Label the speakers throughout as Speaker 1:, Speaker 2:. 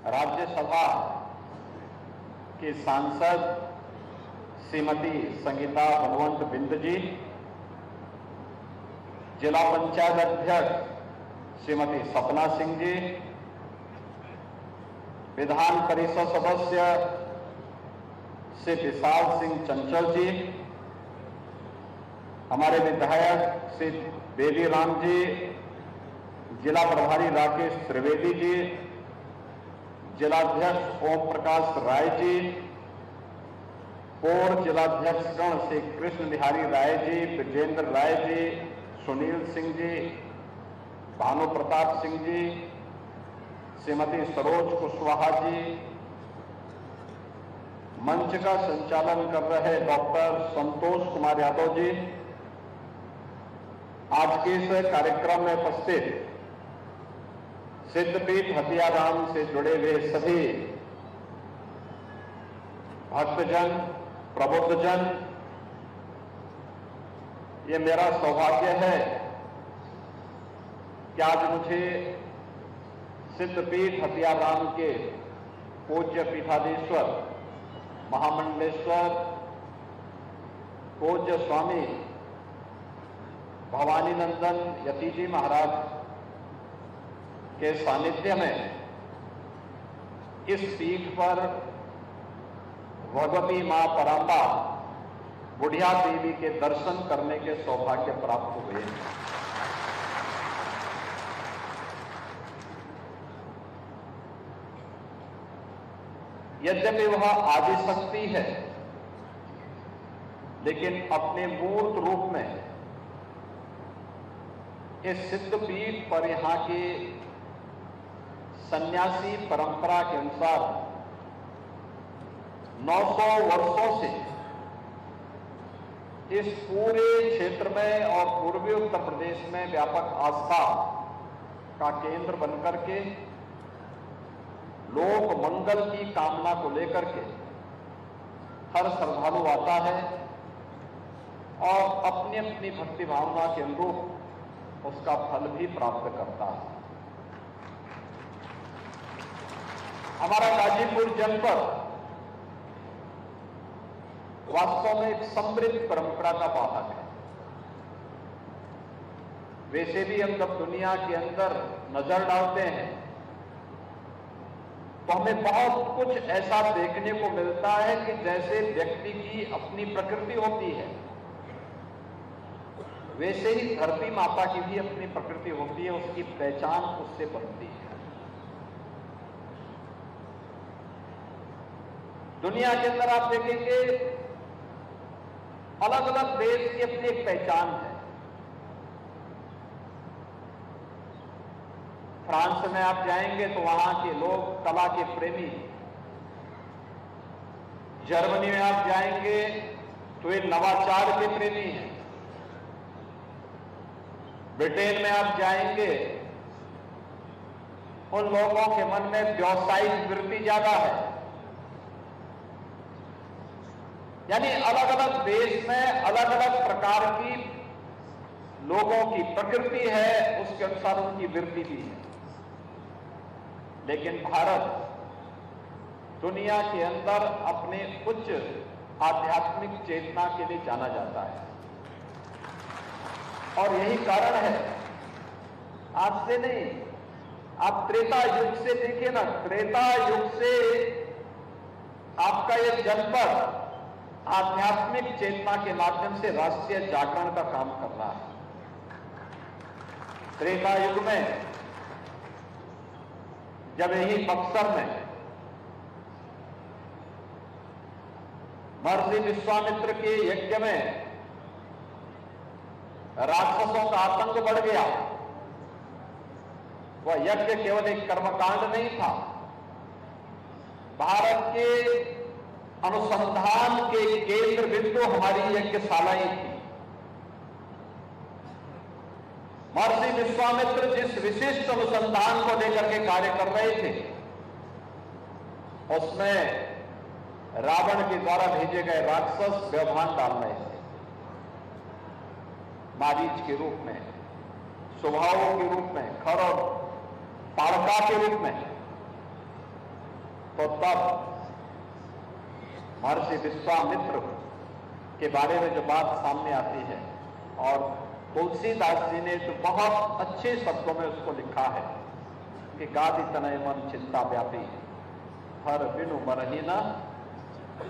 Speaker 1: राज्यसभा की सांसद श्रीमती संगीता बलवंत बिंद जी, जिला पंचायत अध्यक्ष श्रीमती सपना सिंह जी, विधान परिषद सदस्य श्री विशाल सिंह चंचल जी, हमारे विधायक श्री बेबी राम जी, जिला प्रभारी राकेश त्रिवेदी जी, जिलाध्यक्ष ओम प्रकाश राय जी, पूर्व जिलाध्यक्षगण श्री कृष्ण बिहारी राय जी, ब्रजेंद्र राय जी, सुनील सिंह जी, भानु प्रताप सिंह जी, श्रीमती सरोज कुशवाहा जी, मंच का संचालन कर रहे डॉक्टर संतोष कुमार यादव जी, आज के इस कार्यक्रम में उपस्थित सिद्धपीठ हथियाराम से जुड़े हुए सभी भक्तजन, प्रबुद्धजन, ये मेरा सौभाग्य है कि आज मुझे सिद्धपीठ हथियाराम के पूज्य पीठाधीश्वर महामंडलेश्वर पूज्य स्वामी भवानी नंदन यति जी महाराज के सानिध्य में इस पीठ पर भगवती मां परांबा बुढ़िया देवी के दर्शन करने के सौभाग्य प्राप्त हुए। यद्यपि वह आदिशक्ति है, लेकिन अपने मूर्त रूप में इस सिद्धपीठ पर यहां के सन्यासी परंपरा के अनुसार 900 वर्षों से इस पूरे क्षेत्र में और पूर्वी उत्तर प्रदेश में व्यापक आस्था का केंद्र बनकर के लोक मंगल की कामना को लेकर के हर श्रद्धालु आता है और अपनी अपनी भक्ति भावना के अनुरूप उसका फल भी प्राप्त करता है। हमारा गाजीपुर जनपद वास्तव में एक समृद्ध परंपरा का वाहक है। वैसे भी हम जब दुनिया के अंदर नजर डालते हैं तो हमें बहुत कुछ ऐसा देखने को मिलता है कि जैसे व्यक्ति की अपनी प्रकृति होती है, वैसे ही धरती माता की भी अपनी प्रकृति होती है, उसकी पहचान उससे बनती है। दुनिया के अंदर आप देखेंगे अलग अलग देश की अपनी एक पहचान है। फ्रांस में आप जाएंगे तो वहां के लोग कला के प्रेमी, जर्मनी में आप जाएंगे तो ये नवाचार के प्रेमी हैं, ब्रिटेन में आप जाएंगे उन लोगों के मन में व्यावसायिक वृत्ति ज्यादा है। यानी अलग अलग देश में अलग अलग प्रकार की लोगों की प्रकृति है, उसके अनुसार उनकी वृत्ति भी है। लेकिन भारत दुनिया के अंदर अपने उच्च आध्यात्मिक चेतना के लिए जाना जाता है और यही कारण है, आज से नहीं, आप त्रेता युग से देखिए ना, त्रेता युग से आपका यह जनपद आध्यात्मिक चेतना के माध्यम से राष्ट्रीय जागरण का काम कर रहा है। त्रेता युग में जब यही बक्सर में महर्षि विश्वामित्र के यज्ञ में राक्षसों का आतंक बढ़ गया, वह यज्ञ केवल एक कर्मकांड नहीं था, भारत के अनुसंधान के केंद्र बिंदु हमारी यज्ञशालाएं थी। महर्षि विश्वामित्र जिस विशिष्ट अनुसंधान को लेकर के कार्य कर रहे थे, उसमें रावण के द्वारा भेजे गए राक्षस व्यवधान डाल रहे थे, मारीच के रूप में, स्वभावों के रूप में, खर और ताड़का के रूप में। तो तब महर्षि विश्वामित्र के बारे में जो बात सामने आती है, और तुलसीदास जी ने तो बहुत अच्छे शब्दों में उसको लिखा है कि गादि तनय मन चिंता व्यापी, हर बिनु मरही न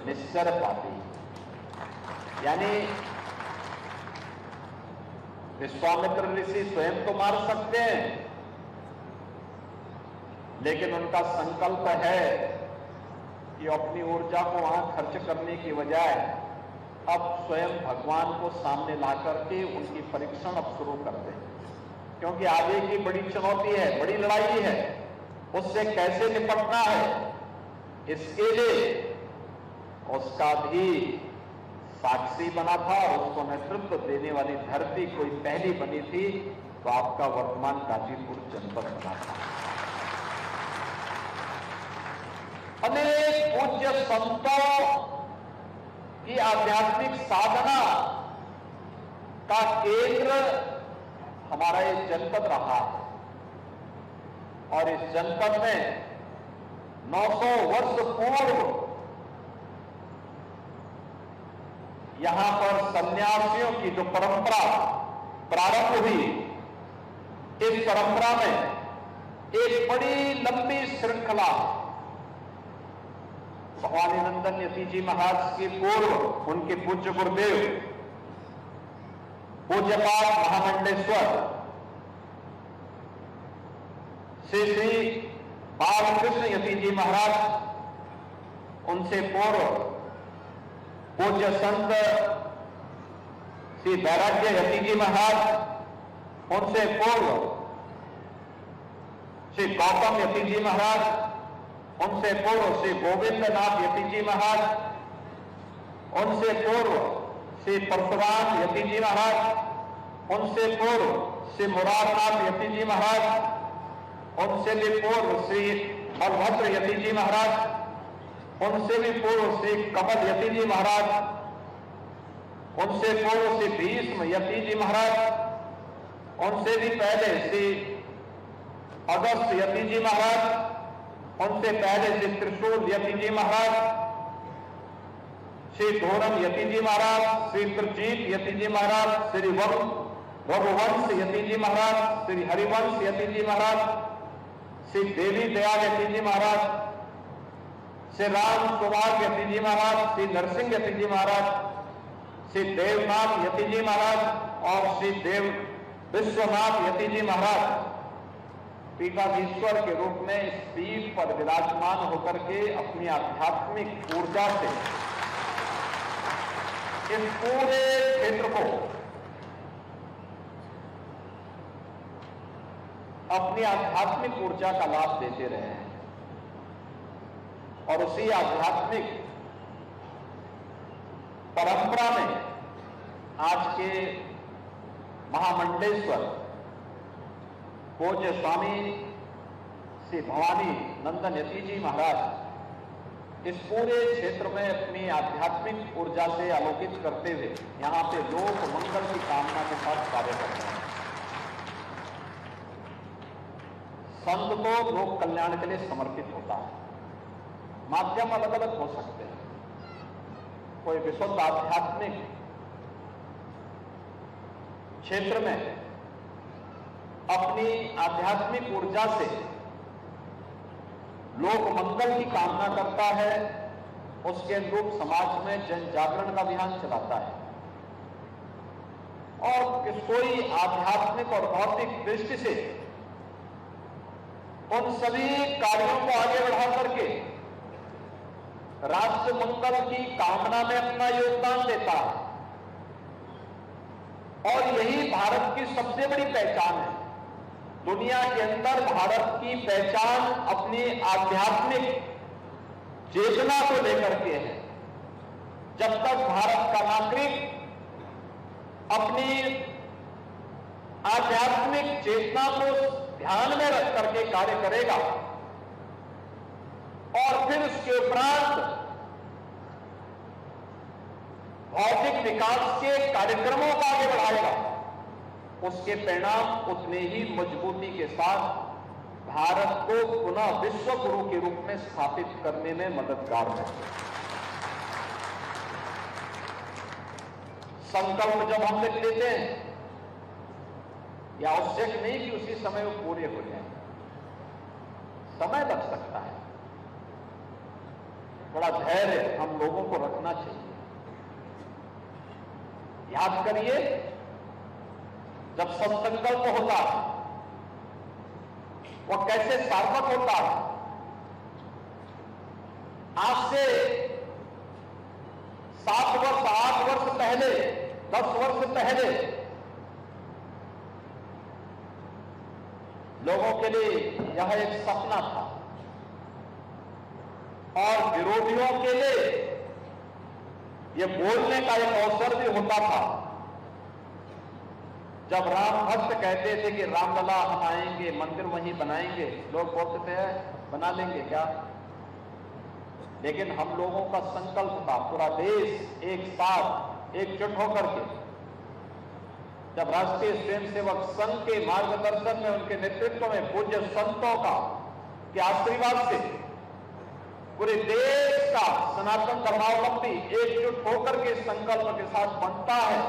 Speaker 1: निश्चर पाती। यानी विश्वामित्र ऋषि स्वयं तो मार सकते हैं, लेकिन उनका संकल्प है कि अपनी ऊर्जा को वहां खर्च करने की बजाय अब स्वयं भगवान को सामने ला करके उनकी परीक्षण अब शुरू कर दें, क्योंकि आगे की बड़ी चुनौती है, बड़ी लड़ाई है, उससे कैसे निपटना है, इसके लिए उसका भी साक्षी बना था और उसको नेतृत्व देने वाली धरती कोई पहली बनी थी तो आपका वर्तमान गाजीपुर जनपद बना था। अनेक पूज्य संतों की आध्यात्मिक साधना का केंद्र हमारा ये जनपद रहा है, और इस जनपद में 900 वर्ष पूर्व यहां पर सन्यासियों की जो परंपरा प्रारंभ हुई, इस परंपरा में एक बड़ी लंबी श्रृंखला भवानी नंदन यति जी महाराज के पूर्व उनके पूज्य गुरुदेव पूज्यपाद महामंडेश्वर श्री श्री बालकृष्ण यति जी महाराज, उनसे पूर्व पूज्य संत श्री वैराग्य यति जी महाराज, उनसे पूर्व श्री गौतम यति जी महाराज, उनसे पूर्व श्री गोविंद नाथ यति जी महाराज, उनसे पूर्व श्री परशुराम यति जी महाराज, उनसे पूर्व श्री मुरारनाथ यति जी महाराज, उनसे भी पूर्व श्री बलभद्र यति जी महाराज, उनसे भी पूर्व श्री कमल यति जी महाराज, उनसे पूर्व श्री भीष्म यति जी महाराज, उनसे भी पहले श्री अगस्त यति जी महाराज, उनसे पहले श्री त्रिशूल यति जी महाराज, श्री धोरम यति जी महाराज, श्री त्रिजीत यति जी महाराज, श्री रघुवंश यति जी महाराज, श्री हरिवंश यति जी महाराज, श्री देवी दयाल यति जी महाराज, श्री राम कुमार यति जी महाराज, श्री नरसिंह यति जी महाराज, श्री देवनाथ यति जी महाराज और श्री देव विश्वनाथ यति जी महाराज पीठाधीश्वर के रूप में इस पीठ पर विराजमान होकर के अपनी आध्यात्मिक ऊर्जा से इस पूरे क्षेत्र को अपनी आध्यात्मिक ऊर्जा का लाभ देते रहे हैं, और उसी आध्यात्मिक परंपरा में आज के महामंडेश्वर पूज्य स्वामी श्री भवानी नंदन यति जी महाराज इस पूरे क्षेत्र में अपनी आध्यात्मिक ऊर्जा से आलोकित करते हुए यहां पे लोक मंगल की कामना के साथ कार्य करते हैं। संत तो लोक कल्याण के लिए समर्पित होता है, माध्यम अलग अलग हो सकते हैं। कोई विशुद्ध आध्यात्मिक क्षेत्र में अपनी आध्यात्मिक ऊर्जा से लोक मंगल की कामना करता है, उसके अनुरूप समाज में जन जागरण का अभियान चलाता है, और कोई आध्यात्मिक और भौतिक दृष्टि से उन सभी कार्यों को आगे बढ़ा करके राष्ट्र मंगल की कामना में अपना योगदान देता है। और यही भारत की सबसे बड़ी पहचान है। दुनिया के अंदर भारत की पहचान अपनी आध्यात्मिक चेतना को लेकर के है। जब तक भारत का नागरिक अपनी आध्यात्मिक चेतना को ध्यान में रख करके कार्य करेगा और फिर उसके उपरांत भौतिक विकास के कार्यक्रमों को आगे बढ़ाएगा, उसके परिणाम उतने ही मजबूती के साथ भारत को पुनः विश्व गुरु के रूप में स्थापित करने में मददगार है। संकल्प जब हम लिख लेते हैं, यह आवश्यक नहीं कि उसी समय वो पूरे हो जाए, समय लग सकता है। बड़ा धैर्य हम लोगों को रखना चाहिए। याद करिए, जब संकल्प होता है वह कैसे सार्थक होता है। आज से 7 वर्ष, 8 वर्ष पहले, 10 वर्ष पहले लोगों के लिए यह एक सपना था और विरोधियों के लिए यह बोलने का एक अवसर भी होता था। जब राम भक्त कहते थे कि रामलला हम आएंगे, मंदिर वहीं बनाएंगे, लोग बोलते थे बना लेंगे क्या। लेकिन हम लोगों का संकल्प था, पूरा देश एक साथ एकजुट होकर के, जब राष्ट्रीय स्वयंसेवक संघ के मार्गदर्शन में, उनके नेतृत्व में, पूज्य संतों का के आशीर्वाद से पूरे देश का सनातन धर्मावलंबी एकजुट होकर के संकल्प के साथ बनता है,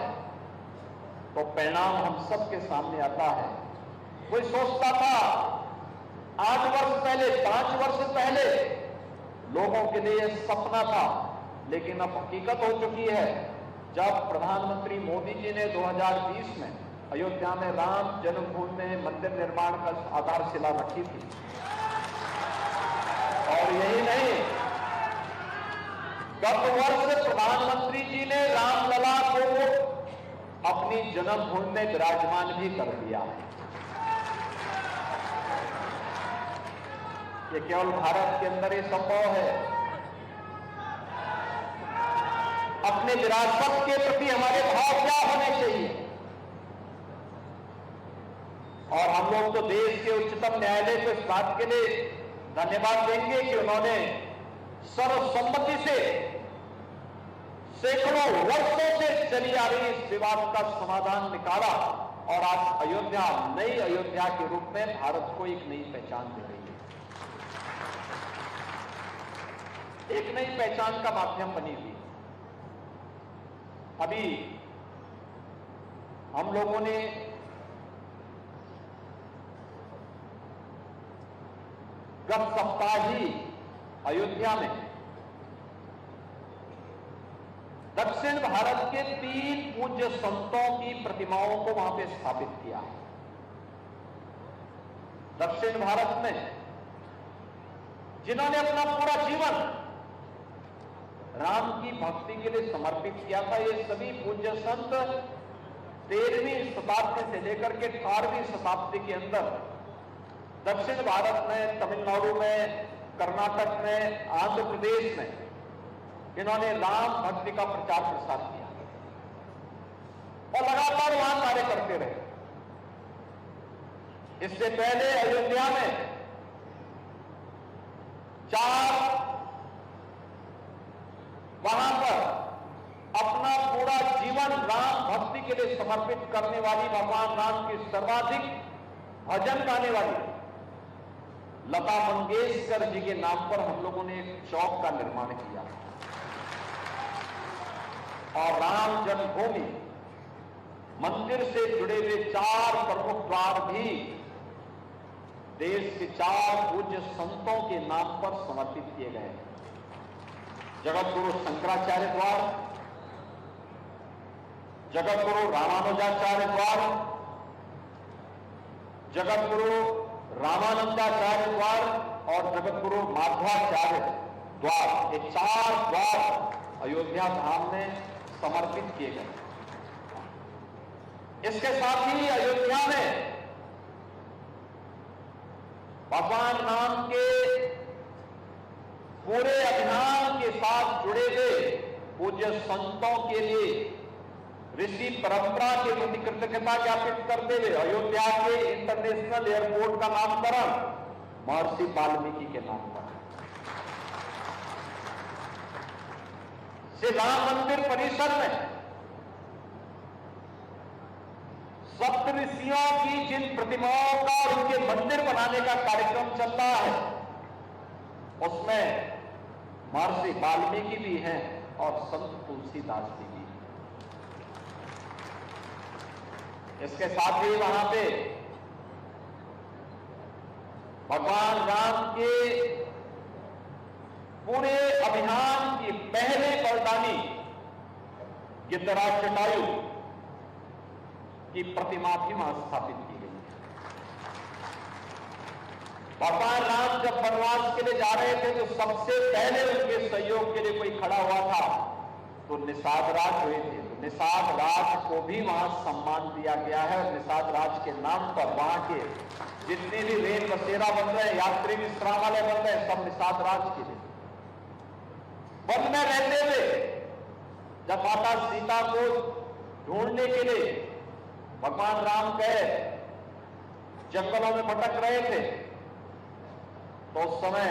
Speaker 1: तो परिणाम हम सबके सामने आता है। कोई सोचता था 8 वर्ष पहले, 5 वर्ष पहले लोगों के लिए सपना था, लेकिन अब हकीकत हो चुकी है। जब प्रधानमंत्री मोदी जी ने 2020 में अयोध्या में राम जन्मभूमि में मंदिर निर्माण का आधारशिला रखी थी, और यही नहीं, गत वर्ष प्रधानमंत्री जी ने रामलला को अपनी जन्मभूमि में विराजमान भी कर दिया है। ये केवल भारत के अंदर ही संभव है। अपने विरासत के प्रति हमारे भाव क्या होने चाहिए। और हम लोग तो देश के उच्चतम न्यायालय को इस बात के लिए धन्यवाद देंगे कि उन्होंने सर्वसम्मति से सैकड़ों वर्षों से चली आ रही इस विवाद का समाधान निकाला, और आज अयोध्या नई अयोध्या के रूप में भारत को एक नई पहचान दे रही है, एक नई पहचान का माध्यम बनी हुई। अभी हम लोगों ने गत सप्ताह ही अयोध्या में दक्षिण भारत के 3 पूज्य संतों की प्रतिमाओं को वहां पे स्थापित किया। दक्षिण भारत में जिन्होंने अपना पूरा जीवन राम की भक्ति के लिए समर्पित किया था, ये सभी पूज्य संत 13वीं शताब्दी से लेकर के 18वीं शताब्दी के अंदर दक्षिण भारत में, तमिलनाडु में, कर्नाटक में, आंध्र प्रदेश में इन्होंने राम भक्ति का प्रचार प्रसार किया और लगातार वहां कार्य करते रहे। इससे पहले अयोध्या में 4 वहां पर अपना पूरा जीवन राम भक्ति के लिए समर्पित करने वाली, भगवान राम की सर्वाधिक भजन गाने वाली लता मंगेशकर जी के नाम पर हम लोगों ने एक चौक का निर्माण किया और राम जन्मभूमि मंदिर से जुड़े हुए 4 प्रमुख द्वार भी देश के 4 पूज्य संतों के नाम पर समर्पित किए गए। जगत गुरु शंकराचार्य द्वार, जगत गुरु रामानुजाचार्य द्वार, जगत गुरु रामानंदाचार्य द्वार और जगत गुरु माधवाचार्य द्वार, ये 4 द्वार अयोध्या धाम में समर्पित किए गए। इसके साथ ही अयोध्या में भगवान राम के पूरे अभियान के साथ जुड़े हुए पूज्य संतों के लिए ऋषि परंपरा के प्रति कृतज्ञता ज्ञापित करते हुए अयोध्या के इंटरनेशनल एयरपोर्ट का नामकरण महर्षि वाल्मीकि के नाम पर, श्री राम मंदिर परिसर में सप्तऋषियों की जिन प्रतिमाओं का और उनके मंदिर बनाने का कार्यक्रम चल रहा है, उसमें महर्षि वाल्मीकि भी हैं और संत तुलसीदास जी भी हैं। इसके साथ ही वहां पे भगवान राम के पूरे अभियान की पहले बरदानी गिद्धराज जटायु की प्रतिमा भी वहां स्थापित की गई है। भगवान राम जब वनवास के लिए जा रहे थे तो सबसे पहले उनके सहयोग के लिए कोई खड़ा हुआ था तो निषाद राज हुए थे। तो निषाद राज को भी वहां सम्मान दिया गया है और निषाद राज के नाम पर वहां के जितने भी रेल बसेरा बन रहे हैं, यात्री विश्रामालय बन रहे हैं, सब निषाद राज के लिए। वन में रहते हुए जब माता सीता को ढूंढने के लिए भगवान राम गए, जंगलों में भटक रहे थे, तो उस समय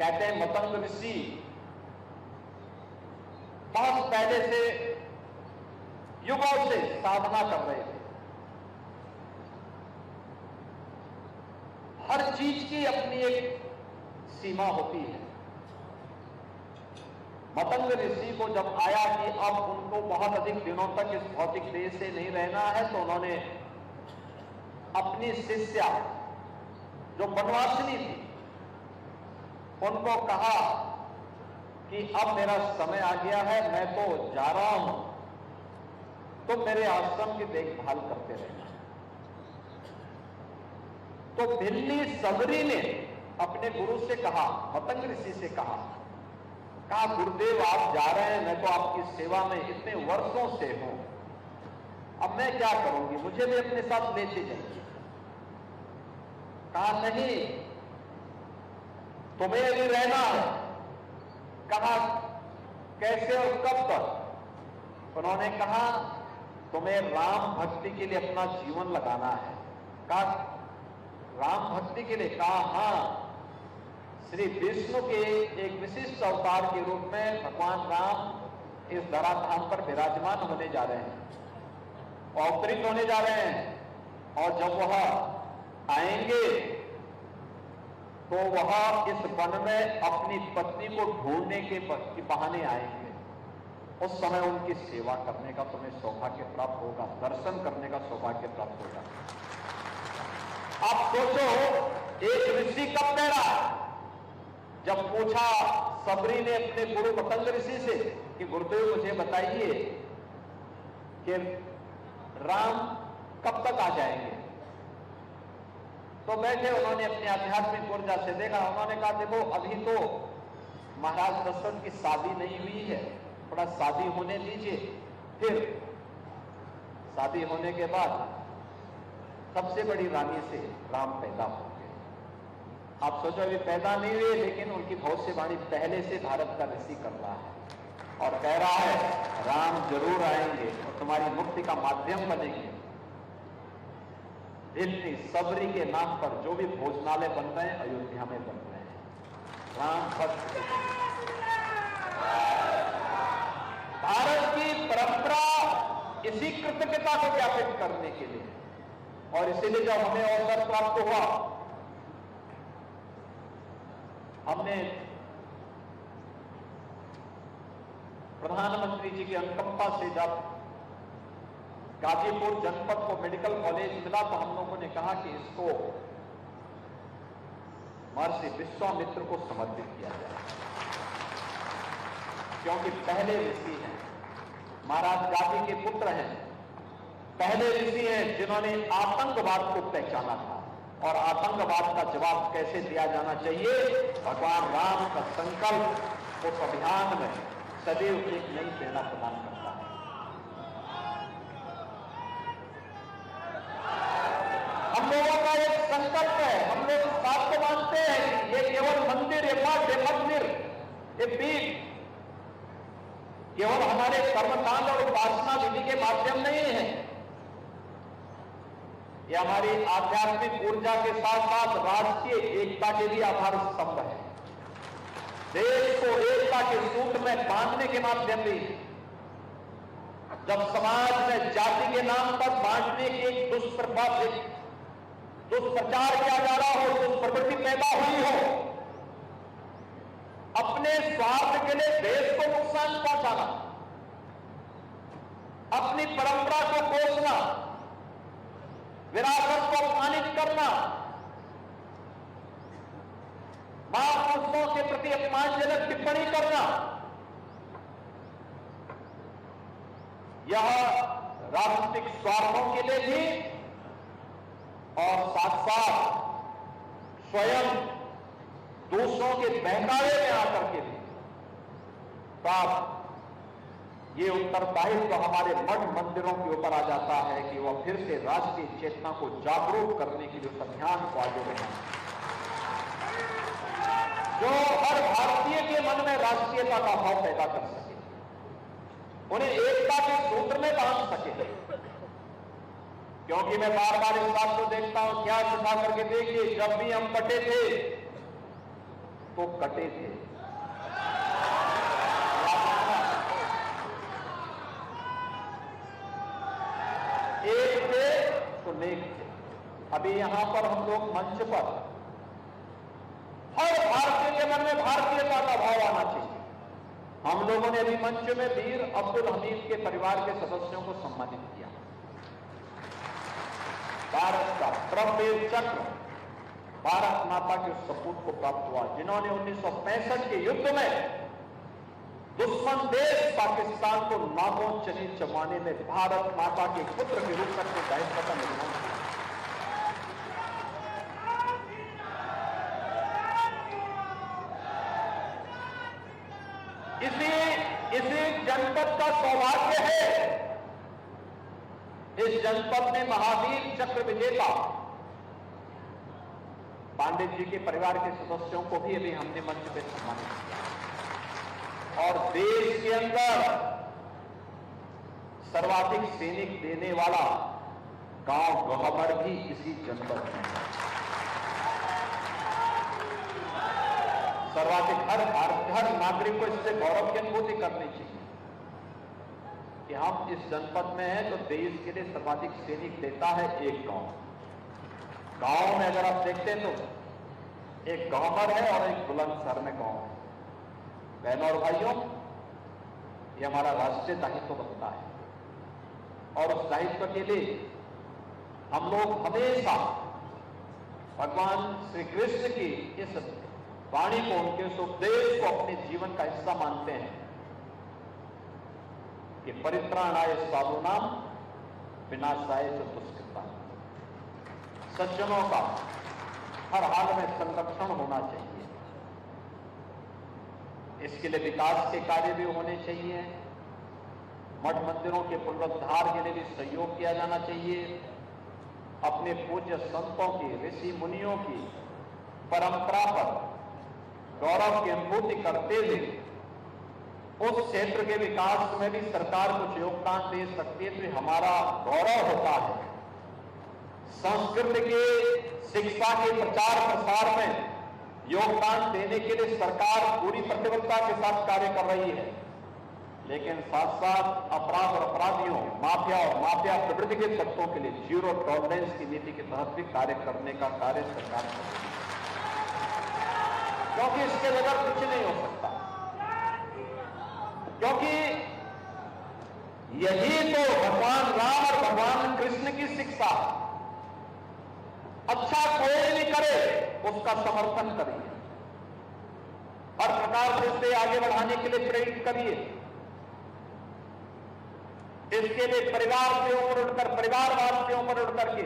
Speaker 1: कहते हैं मतंग ऋषि बहुत पहले से युगों से साधना कर रहे थे। हर चीज की अपनी एक सीमा होती है। मतंग ऋषि को जब आया कि अब उनको बहुत अधिक दिनों तक इस भौतिक देह से नहीं रहना है, तो उन्होंने अपनी शिष्या जो वनवासिनी थी उनको कहा कि अब मेरा समय आ गया है, मैं तो जा रहा हूं, तो मेरे आश्रम की देखभाल करते रहना। तो बिल्ली सबरी ने अपने गुरु से कहा, मतंग ऋषि से कहा गुरुदेव आप जा रहे हैं, मैं तो आपकी सेवा में इतने वर्षों से हूं, अब मैं क्या करूंगी, मुझे भी अपने साथ लेते जाइए। कहा नहीं, तुम्हें अभी रहना है। कहा कैसे और कब तक? उन्होंने कहा तुम्हें राम भक्ति के लिए अपना जीवन लगाना है। कहा राम भक्ति के लिए? कहा हां, श्री विष्णु के एक विशिष्ट अवतार के रूप में भगवान राम इस धराधाम पर विराजमान होने जा रहे हैं, अवतरित होने जा रहे हैं, और जब वह आएंगे तो वह इस वन में अपनी पत्नी को ढूंढने के बहाने आएंगे। उस समय उनकी सेवा करने का तुम्हें सौभाग्य प्राप्त होगा, दर्शन करने का सौभाग्य प्राप्त होगा। आप सोचो एक ऋषि कब ठहरा? जब पूछा सबरी ने अपने गुरु मतंग ऋषि से कि गुरुदेव मुझे बताइए कि राम कब तक आ जाएंगे, तो बैठे उन्होंने अपनी आध्यात्मिक ऊर्जा से देखा। उन्होंने कहा देखो अभी तो महाराज दशरथ की शादी नहीं हुई है, थोड़ा शादी होने दीजिए, फिर शादी होने के बाद सबसे बड़ी रानी से राम पैदा होंगे। आप सोचो अभी पैदा नहीं हुए, लेकिन उनकी भविष्यवाणी पहले से भारत का ऋषि कर रहा है और कह रहा है राम जरूर आएंगे और तुम्हारी मुक्ति का माध्यम बनेंगे। इतनी सबरी के नाम पर जो भी भोजनालय बन रहे हैं अयोध्या में बन रहे हैं, राम भक्त। भारत की परंपरा इसी कृतज्ञता को ज्ञापित करने के लिए, और इसीलिए जब हमें अवसर प्राप्त हुआ, हमने प्रधानमंत्री जी की अनुकंपा से जब गाजीपुर जनपद को मेडिकल कॉलेज मिला तो हम लोगों ने कहा कि इसको महर्षि विश्वामित्र को समर्पित किया जाए, क्योंकि पहले ऋषि हैं, महाराज गांधी के पुत्र हैं, पहले ऋषि हैं जिन्होंने आतंकवाद को पहचाना था और आतंकवाद का जवाब कैसे दिया जाना चाहिए। भगवान राम का संकल्प उस अभियान में सदैव एक नई प्रेरणा प्रदान करता है। हम लोगों का एक संकल्प है, हम लोग इस बात को मानते हैं कि ये केवल मंदिर, ये मठ, ये मंदिर, ये पीठ केवल हमारे कर्मकांड और उपासना विधि के माध्यम नहीं है, ये हमारी आध्यात्मिक ऊर्जा के साथ साथ राष्ट्रीय एकता के भी आधार स्तंभ है। देश को एकता के सूत्र में बांधने के माध्यम भी। जब समाज में जाति के नाम पर बांटने की एक दुष्प्रचार किया जा रहा हो, दुष्प्रवृत्ति पैदा हुई हो, अपने स्वार्थ के लिए देश को नुकसान पहुंचाना, अपनी परंपरा को कोसना, विरासत को अपमानित करना, महापुरुषों के प्रति अपमानजनक टिप्पणी करना, यह राजनीतिक स्वार्थों के लिए भी और साथ साथ स्वयं दूसरों के बहकावे में आकर के भी ये उत्तरदायित्व हमारे मठ मंदिरों के ऊपर आ जाता है कि वह फिर से राष्ट्रीय चेतना को जागरूक करने के लिए उस अभियान को आगे बढ़ाएं, जो हर भारतीय के मन में राष्ट्रीयता का भाव पैदा कर सके, उन्हें एकता के सूत्र में बांध सके। क्योंकि मैं बार बार इस बात को देखता हूं, क्या उठा करके देखिए, जब भी हम कटे थे तो कटे थे, एक थे तो नेक थे। अभी यहां पर हम लोग मंच पर हर भारतीय के मन में भारतीयता का भाव आना चाहिए। हम लोगों ने अभी मंच में वीर अब्दुल हमीद के परिवार के सदस्यों को सम्मानित किया। भारत का परमवीर चक्र भारत माता के उस सपूत को प्राप्त हुआ जिन्होंने 1965 के युद्ध में दुश्मन देश पाकिस्तान को नामों चने चबाने में भारत माता के पुत्र के रूप में अपने दायित्व का निर्वहन किया। इसी जनपद का सौभाग्य है, इस जनपद में महावीर चक्र विजेता पांडे जी के परिवार के सदस्यों को भी अभी हमने मंच पे सम्मानित किया। और देश के अंदर सर्वाधिक सैनिक देने वाला गांव गहमर भी इसी जनपद में है। सर्वाधिक हर नागरिक को इससे गौरव की अनुभूति करनी चाहिए कि हम इस जनपद में हैं तो देश के लिए सर्वाधिक सैनिक देता है एक गांव में अगर आप देखते हैं तो एक गहमर है और एक बुलंदशहर में गांव है। बहनों और भाइयों, ये हमारा राष्ट्रीय दायित्व बनता है और उस दायित्व के लिए हम लोग हमेशा भगवान श्री कृष्ण की इस वाणी को, उनके इस उपदेश को अपने जीवन का हिस्सा मानते हैं कि परित्राणाय साधूनाम विनाशाय च दुष्कृताम्। सज्जनों का हर हाल में संरक्षण होना चाहिए। इसके लिए विकास के कार्य भी होने चाहिए, मठ मंदिरों के पुनरुद्धार के लिए भी सहयोग किया जाना चाहिए। अपने पूज्य संतों की, ऋषि मुनियों की परंपरा पर गौरव की अनुभूति करते हुए उस क्षेत्र के विकास में भी सरकार कुछ योगदान दे सकती है तो हमारा गौरव होता है। संस्कृत के शिक्षा के प्रचार प्रसार में योगदान देने के लिए सरकार पूरी प्रतिबद्धता के साथ कार्य कर रही है, लेकिन साथ साथ अपराध और अपराधियों, माफिया और माफिया प्रवृत्ति के तत्वों के लिए जीरो टॉलरेंस की नीति के तहत भी कार्य करने का कार्य सरकार कर रही है, क्योंकि इसके बगैर कुछ नहीं हो सकता। क्योंकि यही तो भगवान राम और भगवान कृष्ण की शिक्षा। अच्छा कोई भी करे उसका समर्थन करिए, हर प्रकार से उसे आगे बढ़ाने के लिए प्रेरित करिए। इसके लिए परिवार से ऊपर उठकर, परिवारवाद से ऊपर उठ करके,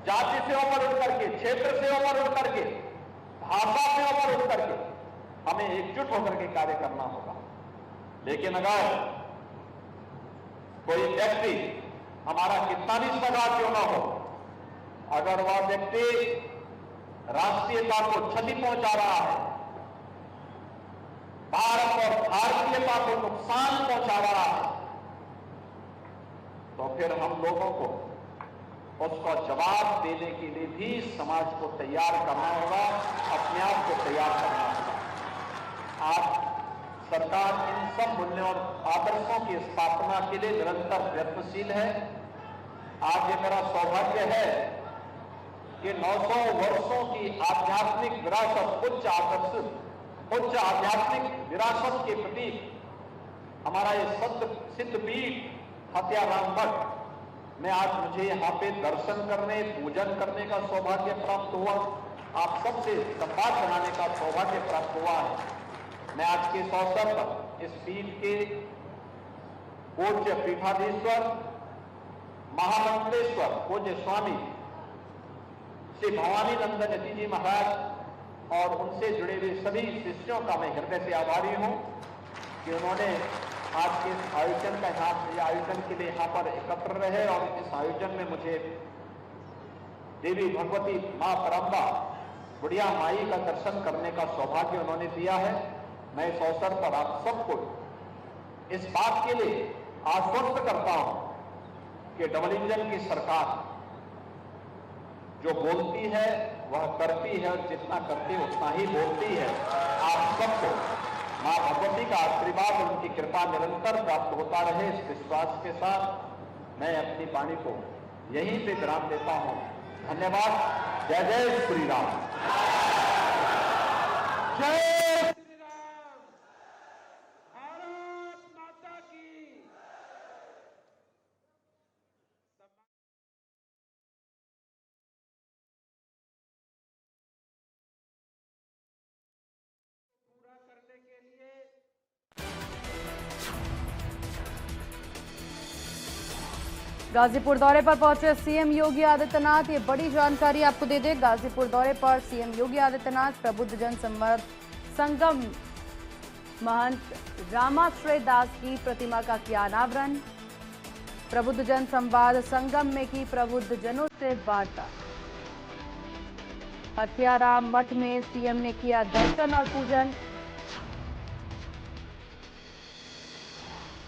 Speaker 1: जाति से ऊपर उठ करके, क्षेत्र से ऊपर उठ करके, भाषा से ऊपर उठ करके हमें एकजुट होकर के कार्य करना होगा। लेकिन अगर कोई व्यक्ति, हमारा कितना भी सगा क्यों ना हो, अगर वह व्यक्ति राष्ट्रीयता को क्षति पहुंचा रहा है, भारत और भारतीयता को नुकसान पहुंचा रहा है, तो फिर हम लोगों को उसका जवाब देने के लिए भी समाज को तैयार करना होगा, अपने आप को तैयार करना होगा। आप सरकार इन सब मूल्यों और आदर्शों की स्थापना के लिए निरंतर प्रयत्नशील है। आज ये मेरा सौभाग्य है कि 900 वर्षों की आध्यात्मिक विरासत, उच्च आध्यात्मिक विरासत के प्रतीक हमारा ये सिद्ध पीठ हत्याराम मठ में आज मुझे यहाँ पे दर्शन करने, पूजन करने का सौभाग्य प्राप्त हुआ। आप सबसे संवाद बनाने का सौभाग्य प्राप्त हुआ है। मैं आज के इस अवसर पर इस पीठ के पूज्य पीठाधीश्वर महामंडलेश्वर पूज्य स्वामी श्री भवानी नंदन यति जी महाराज और उनसे जुड़े हुए सभी शिष्यों का मैं हृदय से आभारी हूं कि उन्होंने आज के इस आयोजन के लिए यहाँ पर एकत्र रहे और इस आयोजन में मुझे देवी भगवती मां परम्बा बुढ़िया माई का दर्शन करने का सौभाग्य उन्होंने दिया है। मैं इस अवसर पर आप सबको इस बात के लिए आश्वस्त करता हूं कि डबल इंजन की सरकार जो बोलती है वह करती है और जितना करती है उतना ही बोलती है। आप सबको मां भगवती का आशीर्वाद और उनकी कृपा निरंतर प्राप्त होता रहे, इस विश्वास के साथ मैं अपनी वाणी को यहीं पे विराम देता हूं। धन्यवाद। जय जय श्री राम। जय श्री राम। भारत माता की। पूरा करने के लिए
Speaker 2: गाजीपुर दौरे पर पहुंचे सीएम योगी आदित्यनाथ। ये बड़ी जानकारी आपको दे दें। गाजीपुर दौरे पर सीएम योगी आदित्यनाथ प्रबुद्ध जन संवाद संगम महंत रामाश्रय दास की प्रतिमा का किया अनावरण। प्रबुद्ध जन संवाद संगम में की प्रबुद्ध जनों से वार्ता। हथियाराम मठ में सीएम ने किया दर्शन और पूजन।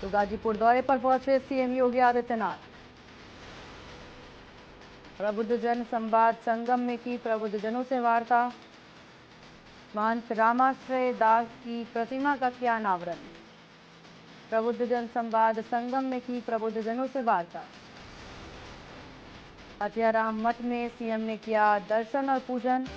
Speaker 2: तो गाजीपुर दौरे पर पहुंचे सीएम योगी आदित्यनाथ। प्रबुद्ध जन संवाद संगम में की प्रबुद्ध जनों से वार्ता। महंत रामाश्रय दास की प्रतिमा का किया अनावरण। प्रबुद्ध जन संवाद संगम में की प्रबुद्ध जनों से वार्ता। हथियाराम मठ में सीएम ने किया दर्शन और पूजन।